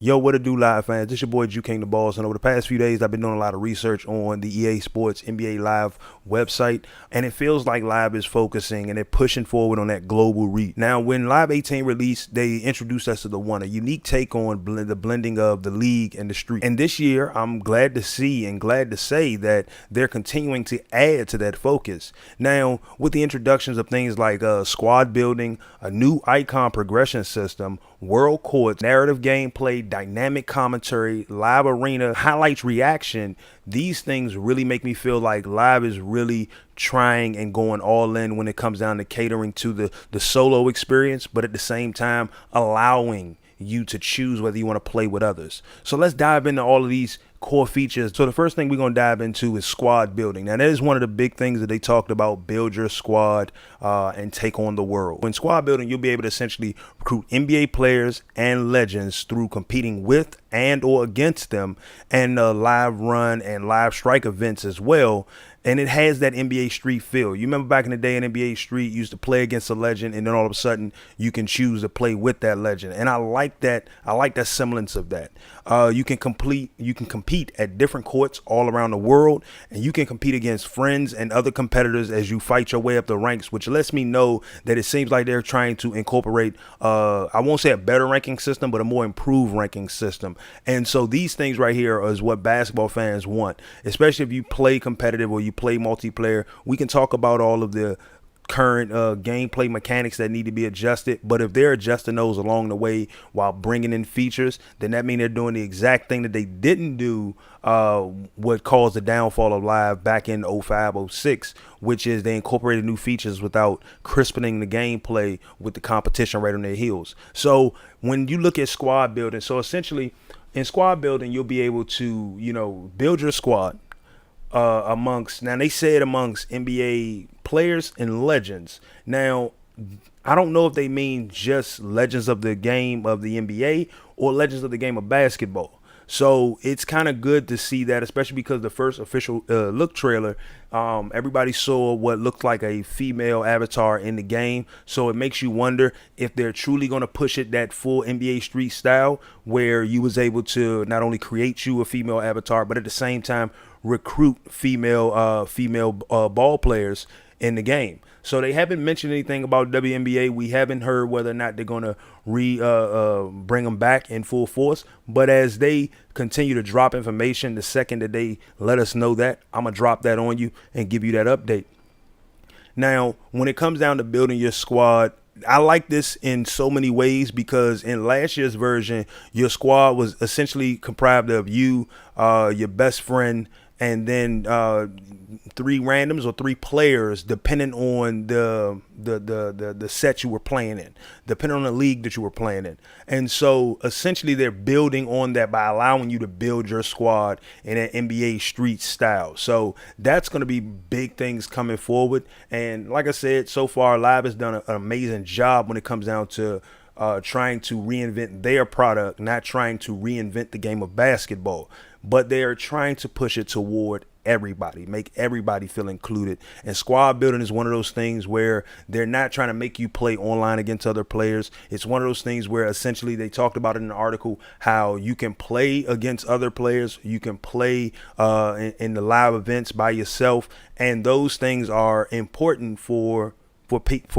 Yo, what it do, live fans? This your boy JuKIng the Boss, and over the past few days, I've been doing a lot of research on the EA Sports NBA Live website, and it feels like Live is focusing and they're pushing forward on that global reach. Now, when Live 18 released, they introduced us to the One, a unique take on the blending of the league and the street. And this year, I'm glad to see and glad to say that they're continuing to add to that focus. Now, with the introductions of things like squad building, a new icon progression system, world courts, narrative gameplay, dynamic commentary, live arena, highlights reaction, these things really make me feel like Live is really trying and going all in when it comes down to catering to the solo experience, but at the same time allowing you to choose whether you want to play with others. So let's dive into all of these core features. So the first thing we're going to dive into is squad building. Now that is one of the big things that they talked about: build your squad and take on the world. In squad building, you'll be able to essentially recruit NBA players and legends through competing with and or against them, and live run and live strike events as well. And it has that NBA Street feel. You remember back in the day in NBA Street, you used to play against a legend, and then all of a sudden you can choose to play with that legend. And I like that. I like that semblance of that. You can compete at different courts all around the world, and you can compete against friends and other competitors as you fight your way up the ranks, which lets me know that it seems like they're trying to incorporate, I won't say a better ranking system, but a more improved ranking system. And so these things right here is what basketball fans want, especially if you play competitive or you play multiplayer. We can talk about all of the current gameplay mechanics that need to be adjusted, but if they're adjusting those along the way while bringing in features, then that means they're doing the exact thing that they didn't do, what caused the downfall of Live back in 05-06, which is they incorporated new features without crispening the gameplay with the competition right on their heels. So when you look at squad building, so essentially in squad building, you'll be able to, build your squad now they said amongst NBA players and legends. Now, I don't know if they mean just legends of the game of the NBA or legends of the game of basketball. So it's kind of good to see that, especially because the first official look trailer, everybody saw what looked like a female avatar in the game. So it makes you wonder if they're truly going to push it that full NBA Street style, where you was able to not only create you a female avatar, but at the same time recruit female ball players in the game. So they haven't mentioned anything about WNBA. We haven't heard whether or not they're going to bring them back in full force. But as they continue to drop information, the second that they let us know that, I'm going to drop that on you and give you that update. Now, when it comes down to building your squad, I like this in so many ways, because in last year's version, your squad was essentially comprised of you, your best friend, and then three randoms or three players, depending on the set you were playing in, depending on the league that you were playing in. And so essentially they're building on that by allowing you to build your squad in an NBA Street style. So that's going to be big things coming forward. And like I said, so far Live has done an amazing job when it comes down to trying to reinvent their product, not trying to reinvent the game of basketball, but they are trying to push it toward everybody, make everybody feel included. And squad building is one of those things where they're not trying to make you play online against other players. It's one of those things where essentially they talked about in an article how you can play against other players, you can play in the live events by yourself, and those things are important for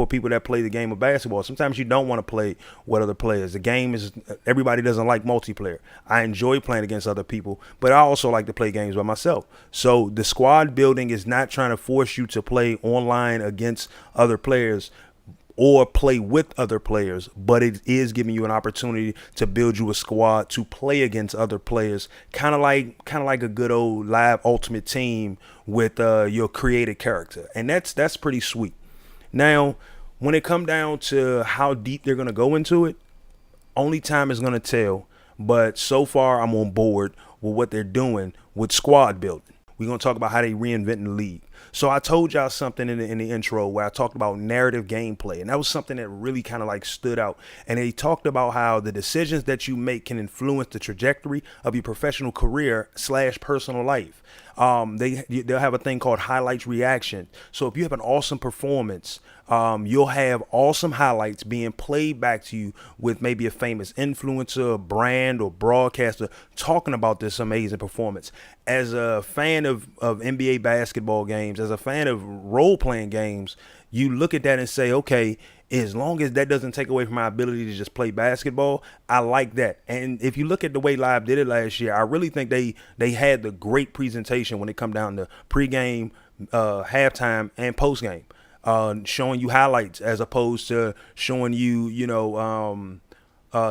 people that play the game of basketball. Sometimes you don't want to play with other players. The game is, everybody doesn't like multiplayer. I enjoy playing against other people, but I also like to play games by myself. So the squad building is not trying to force you to play online against other players or play with other players, but it is giving you an opportunity to build you a squad to play against other players, kind of like a good old Live Ultimate Team with your created character, and that's pretty sweet. Now, when it comes down to how deep they're going to go into it, only time is going to tell. But so far, I'm on board with what they're doing with squad building. We're going to talk about how they reinventing the league. So I told y'all something in the intro where I talked about narrative gameplay, and that was something that really kind of like stood out. And they talked about how the decisions that you make can influence the trajectory of your professional career / personal life. They'll have a thing called highlights reaction. So if you have an awesome performance, you'll have awesome highlights being played back to you with maybe a famous influencer, brand, or broadcaster talking about this amazing performance. As a fan of NBA basketball games, as a fan of role-playing games, you look at that and say, okay, as long as that doesn't take away from my ability to just play basketball, I like that. And if you look at the way Live did it last year, I really think they had the great presentation when it come down to pregame, halftime, and postgame, showing you highlights as opposed to showing you,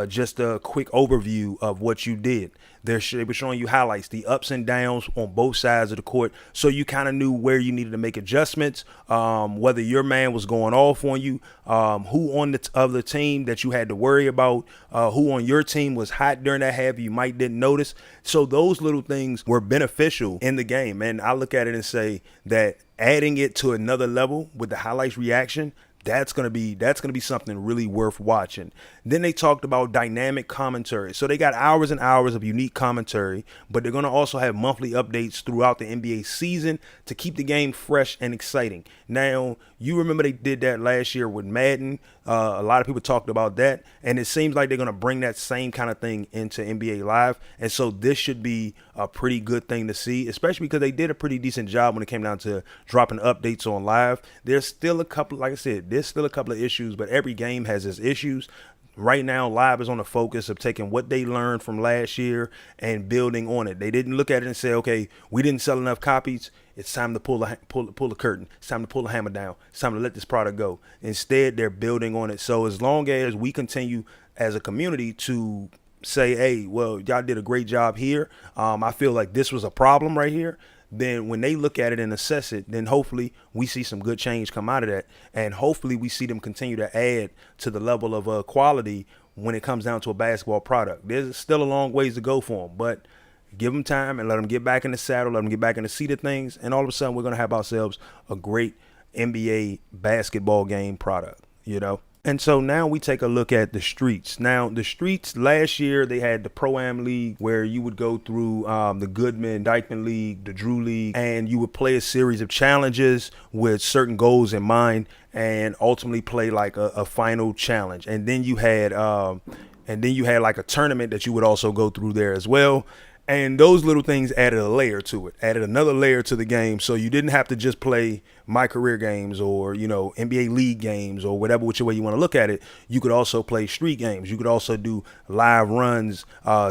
just a quick overview of what you did. They were showing you highlights, the ups and downs on both sides of the court, so you kind of knew where you needed to make adjustments, whether your man was going off on you, who on the other team that you had to worry about, who on your team was hot during that half you might didn't notice. So those little things were beneficial in the game, and I look at it and say that adding it to another level with the highlights reaction, that's gonna be something really worth watching. Then they talked about dynamic commentary. So they got hours and hours of unique commentary, but they're gonna also have monthly updates throughout the NBA season to keep the game fresh and exciting. Now, you remember they did that last year with Madden. A lot of people talked about that, and it seems like they're gonna bring that same kind of thing into NBA Live. And so this should be a pretty good thing to see, especially because they did a pretty decent job when it came down to dropping updates on Live. There's still a couple, like I said, there's still a couple of issues, but every game has its issues. Right now, Live is on the focus of taking what they learned from last year and building on it. They didn't look at it and say, okay, we didn't sell enough copies. It's time to pull the curtain. It's time to pull the hammer down. It's time to let this product go. Instead, they're building on it. So as long as we continue as a community to say, hey, well, y'all did a great job here. I feel like this was a problem right here. Then when they look at it and assess it, then hopefully we see some good change come out of that. And hopefully we see them continue to add to the level of quality when it comes down to a basketball product. There's still a long ways to go for them, but give them time and let them get back in the saddle, let them get back in the seat of things. And all of a sudden we're going to have ourselves a great NBA basketball game product, And so now we take a look at the streets. Now, the streets last year, they had the Pro-Am League where you would go through the Goodman, Dykeman League, the Drew League, and you would play a series of challenges with certain goals in mind and ultimately play like a final challenge. And then you had like a tournament that you would also go through there as well. And those little things added a layer to it, added another layer to the game. So you didn't have to just play my career games or, NBA league games or whatever, which way you want to look at it. You could also play street games. You could also do live runs,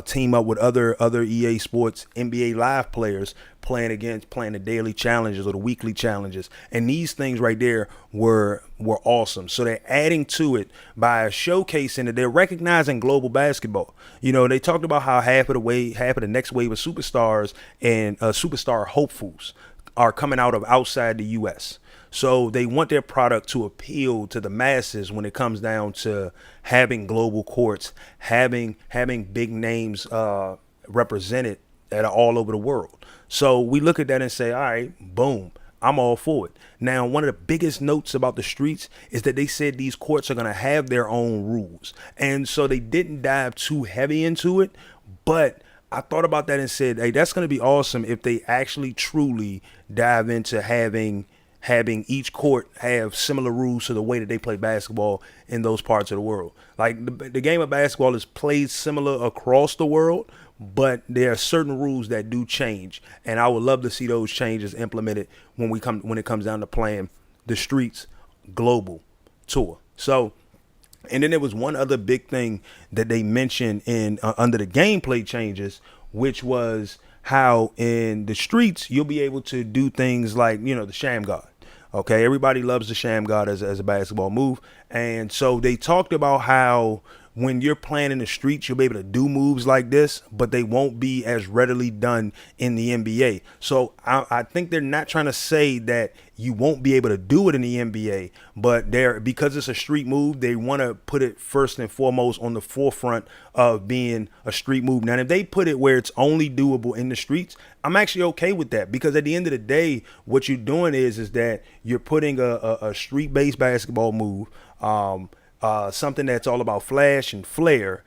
team up with other EA Sports NBA live players playing the daily challenges or the weekly challenges. And these things right there were awesome. So they're adding to it by showcasing that they're recognizing global basketball. They talked about how half of the next wave of superstars and superstar hopefuls are coming out of outside the U.S. So they want their product to appeal to the masses when it comes down to having global courts, having big names represented that are all over the world. So we look at that and say, all right, boom, I'm all for it. Now, one of the biggest notes about the streets is that they said these courts are going to have their own rules. And so they didn't dive too heavy into it, but I thought about that and said, hey, that's going to be awesome if they actually truly dive into having each court have similar rules to the way that they play basketball in those parts of the world. Like the game of basketball is played similar across the world, but there are certain rules that do change. And I would love to see those changes implemented when it comes down to playing the streets global tour. So, and then there was one other big thing that they mentioned in under the gameplay changes, which was how in the streets you'll be able to do things like, the sham guard. Okay, everybody loves the sham guard as a basketball move. And so they talked about how when you're playing in the streets, you'll be able to do moves like this, but they won't be as readily done in the NBA. So I think they're not trying to say that you won't be able to do it in the NBA, but because it's a street move, they want to put it first and foremost on the forefront of being a street move. Now, if they put it where it's only doable in the streets, I'm actually okay with that, because at the end of the day, what you're doing is that you're putting a street-based basketball move, something that's all about flash and flair,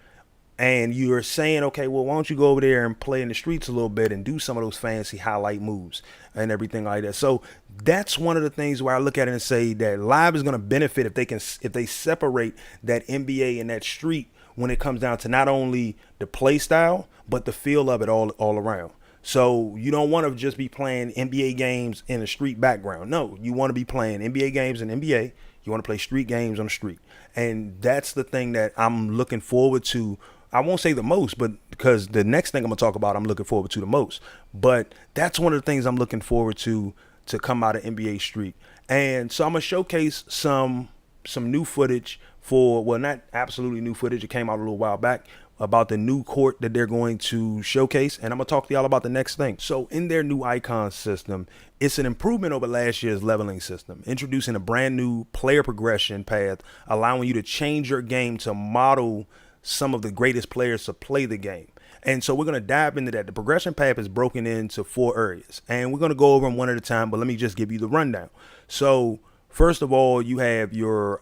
and you're saying, okay, well, why don't you go over there and play in the streets a little bit and do some of those fancy highlight moves and everything like that. So that's one of the things where I look at it and say that live is going to benefit if they separate that NBA and that street when it comes down to not only the play style, but the feel of it all around. So you don't want to just be playing NBA games in a street background. No, you want to be playing NBA games in NBA. You want to play street games on the street. And that's the thing that I'm looking forward to. I won't say the most, but because the next thing I'm going to talk about, I'm looking forward to the most. But that's one of the things I'm looking forward to come out of NBA Street. And so I'm going to showcase some new footage not absolutely new footage. It came out a little while back about the new court that they're going to showcase. And I'm going to talk to y'all about the next thing. So in their new icon system, it's an improvement over last year's leveling system, introducing a brand new player progression path, allowing you to change your game to model some of the greatest players to play the game. And so we're going to dive into that. The progression path is broken into 4 areas, and we're going to go over them one at a time, but let me just give you the rundown. So first of all, you have your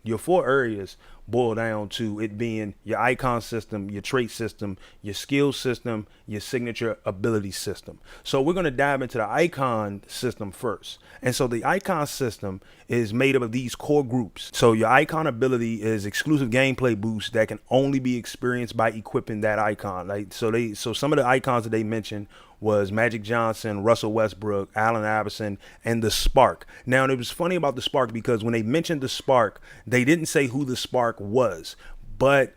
your 4 areas boil down to it being your icon system, your trait system, your skill system, your signature ability system. So we're going to dive into the icon system first. And so the icon system is made up of these core groups. So your icon ability is exclusive gameplay boosts that can only be experienced by equipping that icon. So some of the icons that they mentioned was Magic Johnson, Russell Westbrook, Allen Iverson, and the Spark. Now, it was funny about the Spark because when they mentioned the Spark, they didn't say who the Spark was. But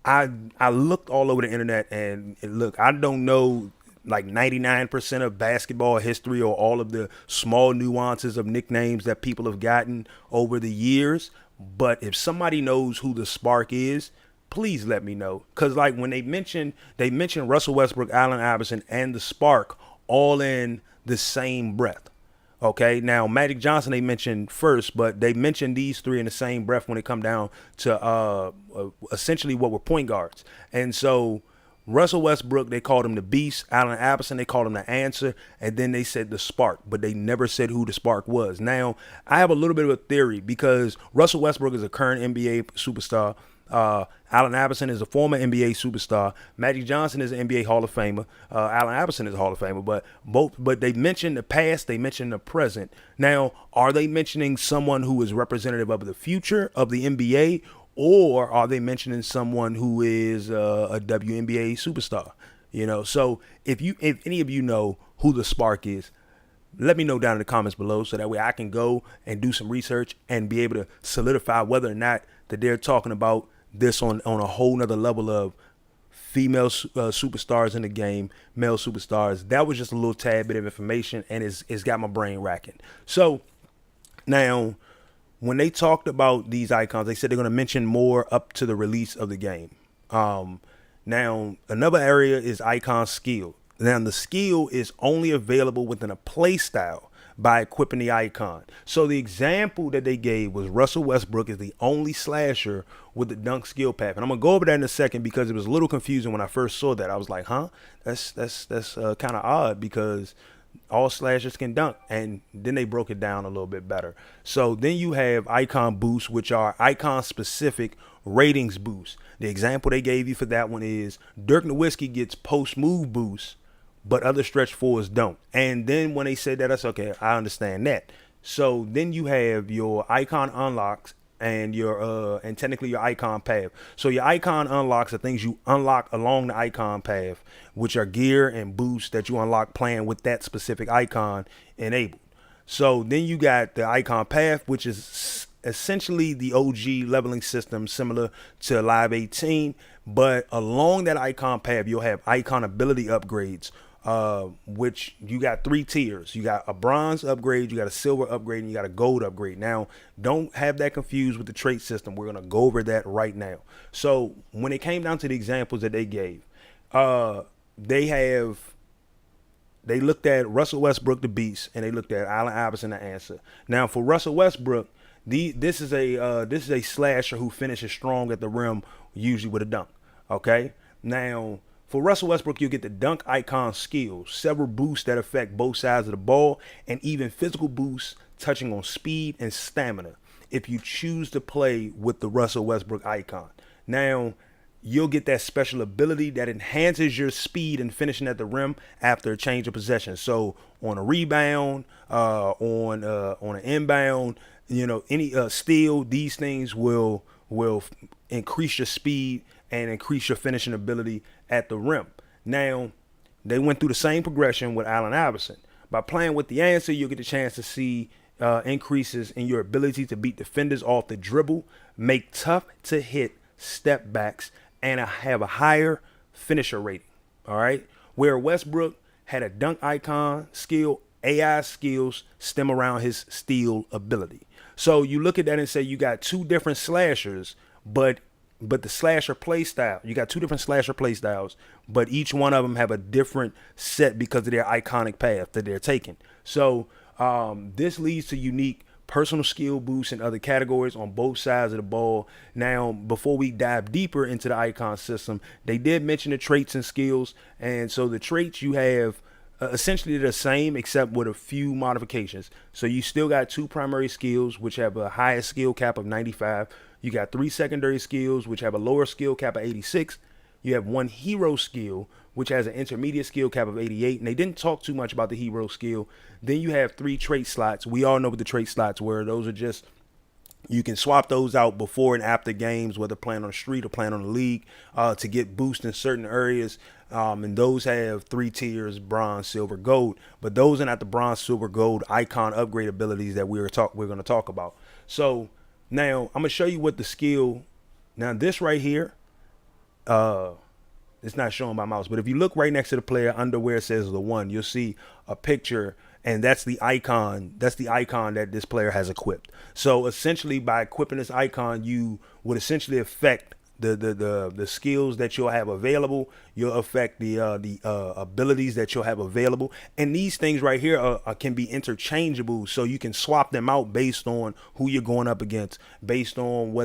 I looked all over the internet, and look, I don't know like 99% of basketball history or all of the small nuances of nicknames that people have gotten over the years. But if somebody knows who the Spark is, please let me know. Because like when they mentioned Russell Westbrook, Allen Iverson, and the Spark all in the same breath. Okay, now Magic Johnson they mentioned first, but they mentioned these 3 in the same breath when it come down to essentially what were point guards. And so Russell Westbrook, they called him the Beast. Allen Iverson, they called him the Answer. And then they said the Spark, but they never said who the Spark was. Now, I have a little bit of a theory because Russell Westbrook is a current NBA superstar. Allen Iverson is a former NBA superstar. Magic Johnson is an NBA Hall of Famer. Allen Iverson is a Hall of Famer. But they mentioned the past, they mentioned the present. Now, are they mentioning someone who is representative of the future of the NBA, or are they mentioning someone who is a WNBA superstar? You know, so if any of you know who the Spark is, let me know down in the comments below so that way I can go and do some research and be able to solidify whether or not that they're talking about this on a whole nother level of female superstars in the game, male superstars. That was just a little tad bit of information, and it's got my brain racking. So now, when they talked about these icons, they said they're going to mention more up to the release of the game. Now, another area is icon skill. Now, the skill is only available within a play style by equipping the icon. So the example that they gave was Russell Westbrook is the only slasher with the dunk skill path. And I'm going to go over that in a second because it was a little confusing when I first saw that. I was like, that's kind of odd because all slashers can dunk. And then they broke it down a little bit better. So then you have icon boosts, which are icon specific ratings boosts. The example they gave you for that one is Dirk Nowitzki gets post move boosts, but other stretch fours don't. And then when they said that, that's okay. I understand that. So then you have your icon unlocks and and technically your icon path. So your icon unlocks are things you unlock along the icon path, which are gear and boosts that you unlock playing with that specific icon enabled. So then you got the icon path, which is essentially the OG leveling system similar to Live 18. But along that icon path, you'll have icon ability upgrades which you got 3 tiers. You got a bronze upgrade, you got a silver upgrade, and you got a gold upgrade. Now, don't have that confused with the trait system. We're going to go over that right now. So when it came down to the examples that they gave, they looked at Russell Westbrook, the beast, and they looked at Allen Iverson, the answer. Now, for Russell Westbrook, this is a slasher who finishes strong at the rim, usually with a dunk. Okay. Now, for Russell Westbrook, you'll get the dunk icon skills, several boosts that affect both sides of the ball, and even physical boosts touching on speed and stamina if you choose to play with the Russell Westbrook icon. Now, you'll get that special ability that enhances your speed and finishing at the rim after a change of possession. So on a rebound, on an inbound, any steal, these things will increase your speed and increase your finishing ability at the rim. Now, they went through the same progression with Allen Iverson. By playing with the answer, you'll get a chance to see increases in your ability to beat defenders off the dribble, make tough to hit step backs, and have a higher finisher rating. All right. Where Westbrook had a dunk icon skill, AI skills stem around his steal ability. So you look at that and say you got two different slashers, but the slasher play style, you got two different slasher play styles, but each one of them have a different set because of their iconic path that they're taking. So this leads to unique personal skill boosts in other categories on both sides of the ball. Now, before we dive deeper into the icon system, they did mention the traits and skills. And so the traits you have essentially the same except with a few modifications. So you still got 2 primary skills, which have a highest skill cap of 95. You got 3 secondary skills, which have a lower skill cap of 86. You have 1 hero skill, which has an intermediate skill cap of 88. And they didn't talk too much about the hero skill. Then you have 3 trait slots. We all know what the trait slots were. Those are just, you can swap those out before and after games, whether playing on the street or playing on the league, to get boosts in certain areas. And those have 3 tiers: bronze, silver, gold. But those are not the bronze, silver, gold icon upgrade abilities that we're going to talk about. So now I'm going to show you what the skill. Now this right here, it's not showing my mouse, but if you look right next to the player under where it says the 1, you'll see a picture, and that's the icon. That's the icon that this player has equipped. So essentially, by equipping this icon, you would essentially affect the skills that you'll have available. You'll affect the abilities that you'll have available, and these things right here can be interchangeable, so you can swap them out based on who you're going up against, based on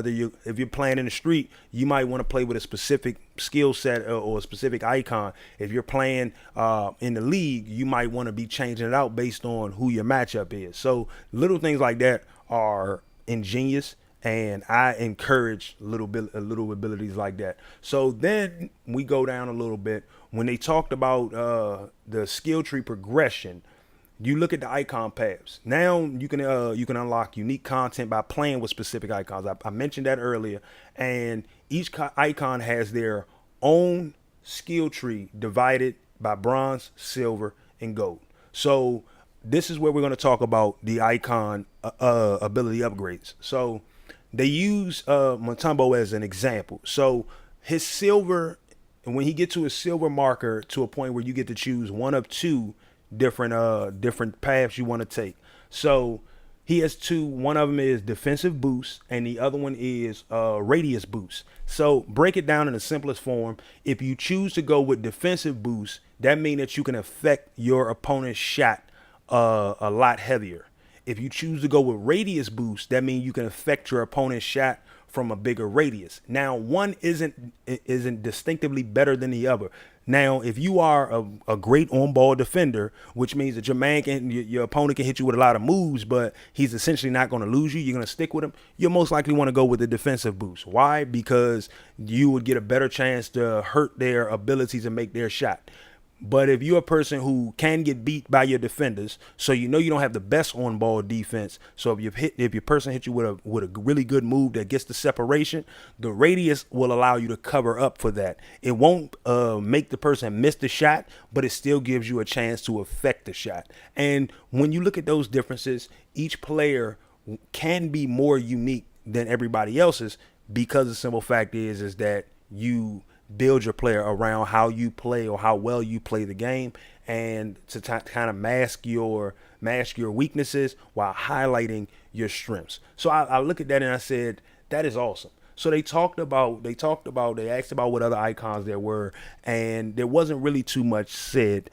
if you're playing in the street, you might want to play with a specific skill set or a specific icon. If you're playing in the league, you might want to be changing it out based on who your matchup is. So little things like that are ingenious, and I encourage little abilities like that. So then we go down a little bit. When they talked about the skill tree progression, you look at the icon paths. Now you can unlock unique content by playing with specific icons. I mentioned that earlier. And each icon has their own skill tree divided by bronze, silver, and gold. So this is where we're going to talk about the icon ability upgrades. So they use Mutombo as an example. So his silver, and when he gets to his silver marker to a point where you get to choose one of 2 different paths you want to take. So he has 2. One of them is defensive boost, and the other one is radius boost. So break it down in the simplest form. If you choose to go with defensive boost, that means that you can affect your opponent's shot a lot heavier. If you choose to go with radius boost, that means you can affect your opponent's shot from a bigger radius. Now, one isn't distinctively better than the other. Now, if you are a great on-ball defender, which means that your opponent can hit you with a lot of moves, but he's essentially not going to lose you, you're going to stick with him, you'll most likely want to go with the defensive boost. Why? Because you would get a better chance to hurt their ability to make their shot. But if you're a person who can get beat by your defenders, so you don't have the best on-ball defense, so if your person hits you with a really good move that gets the separation, the radius will allow you to cover up for that. It won't make the person miss the shot, but it still gives you a chance to affect the shot. And when you look at those differences, each player can be more unique than everybody else's, because the simple fact is that build your player around how you play or how well you play the game, and to kind of mask your weaknesses while highlighting your strengths. So I look at that and I said, that is awesome. So they asked about what other icons there were, and there wasn't really too much said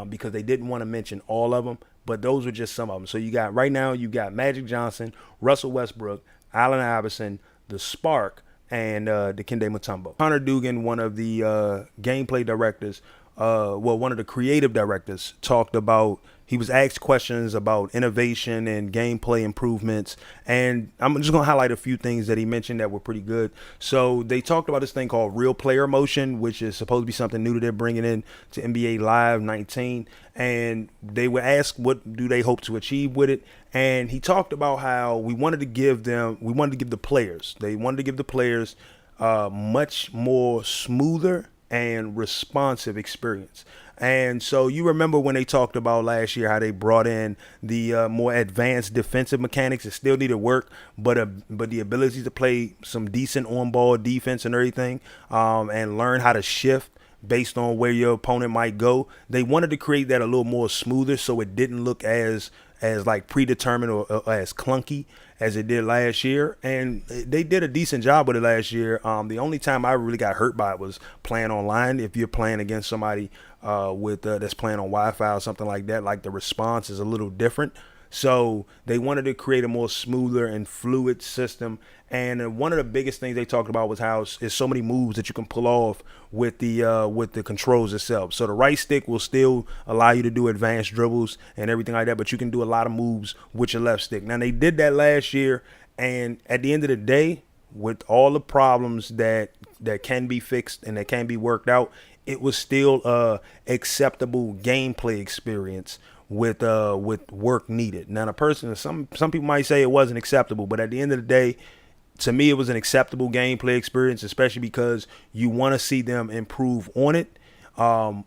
because they didn't want to mention all of them, but those were just some of them. So you got Magic Johnson, Russell Westbrook, Allen Iverson, the Spark, and Dikembe Mutombo. Connor Dugan, one of the gameplay directors, one of the creative directors, talked about, he was asked questions about innovation and gameplay improvements, and I'm just going to highlight a few things that he mentioned that were pretty good. So they talked about this thing called real player motion, which is supposed to be something new that they're bringing in to NBA Live 19, and they were asked what do they hope to achieve with it, and he talked about how they wanted to give the players much more smoother and responsive experience. And so you remember when they talked about last year how they brought in the more advanced defensive mechanics. It still needed work, but the ability to play some decent on-ball defense and everything, and learn how to shift based on where your opponent might go. They wanted to create that a little more smoother so it didn't look as like predetermined or as clunky as it did last year, and they did a decent job with it last year. The only time I really got hurt by it was playing online. If you're playing against somebody that's playing on Wi-Fi or something like that, like the response is a little different. So they wanted to create a more smoother and fluid system. And one of the biggest things they talked about was how there's so many moves that you can pull off with the controls itself. So the right stick will still allow you to do advanced dribbles and everything like that, but you can do a lot of moves with your left stick. Now they did that last year, and at the end of the day, with all the problems that can be fixed and that can be worked out, it was still a acceptable gameplay experience with work needed. Now some people might say it wasn't acceptable, but at the end of the day, to me, it was an acceptable gameplay experience, especially because you want to see them improve on it.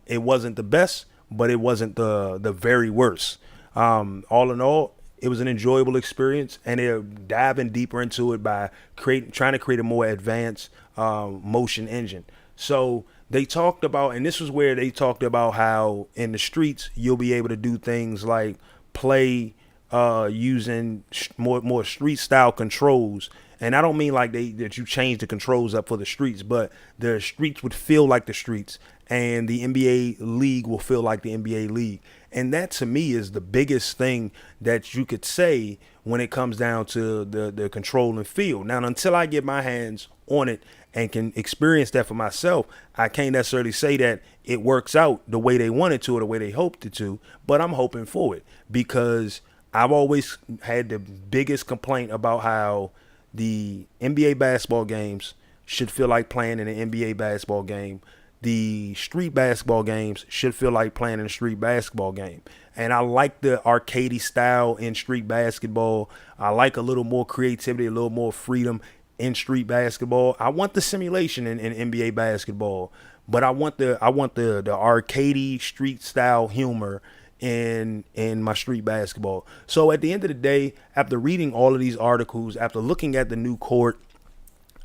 It wasn't the best, but it wasn't the very worst. All in all, it was an enjoyable experience, and they're diving deeper into it by trying to create a more advanced motion engine. So they talked about, and this was where they talked about how in the streets you'll be able to do things like play using more street style controls. And I don't mean like that you change the controls up for the streets, but the streets would feel like the streets, and the NBA league will feel like the NBA league. And that to me is the biggest thing that you could say when it comes down to the control and feel. Now, until I get my hands on it and can experience that for myself, I can't necessarily say that it works out the way they wanted to or the way they hoped it to, but I'm hoping for it, because I've always had the biggest complaint about how the NBA basketball games should feel like playing in an NBA basketball game. The street basketball games should feel like playing in a street basketball game. And I like the arcadey style in street basketball. I like a little more creativity, a little more freedom in street basketball. I want the simulation in NBA basketball, but I want the arcadey street style humor in my street basketball. So at the end of the day, after reading all of these articles, after looking at the new court,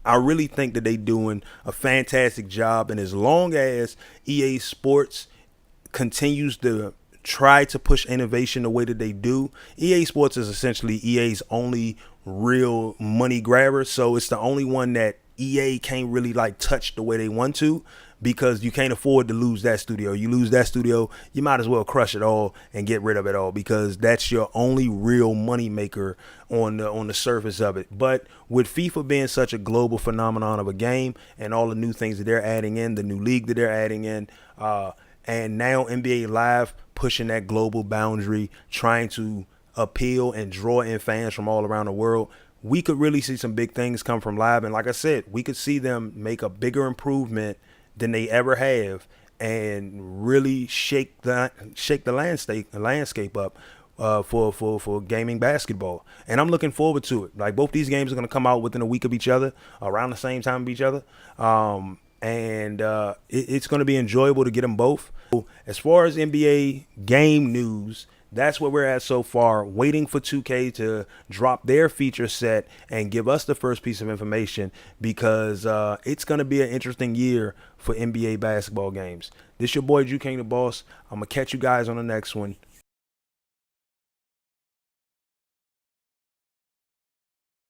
I really think that they're doing a fantastic job. And as long as EA Sports continues to try to push innovation the way that they do, EA Sports is essentially EA's only real money grabber. So it's the only one that EA can't really like touch the way they want to, because you can't afford to lose that studio. You lose that studio, you might as well crush it all and get rid of it all, because that's your only real money maker on the surface of it. But with FIFA being such a global phenomenon of a game, and all the new things that they're adding in, the new league that they're adding in, and now NBA Live pushing that global boundary, trying to appeal and draw in fans from all around the world, we could really see some big things come from Live. And like I said, we could see them make a bigger improvement than they ever have, and really shake the landscape up for gaming basketball. And I'm looking forward to it. Like, both these games are going to come out within a week of each other, around the same time of each other. It's going to be enjoyable to get them both. As far as NBA game news That's where we're at so far, waiting for 2K to drop their feature set and give us the first piece of information, because it's going to be an interesting year for NBA basketball games. This your boy JuKIng the Boss. I'm going to catch you guys on the next one.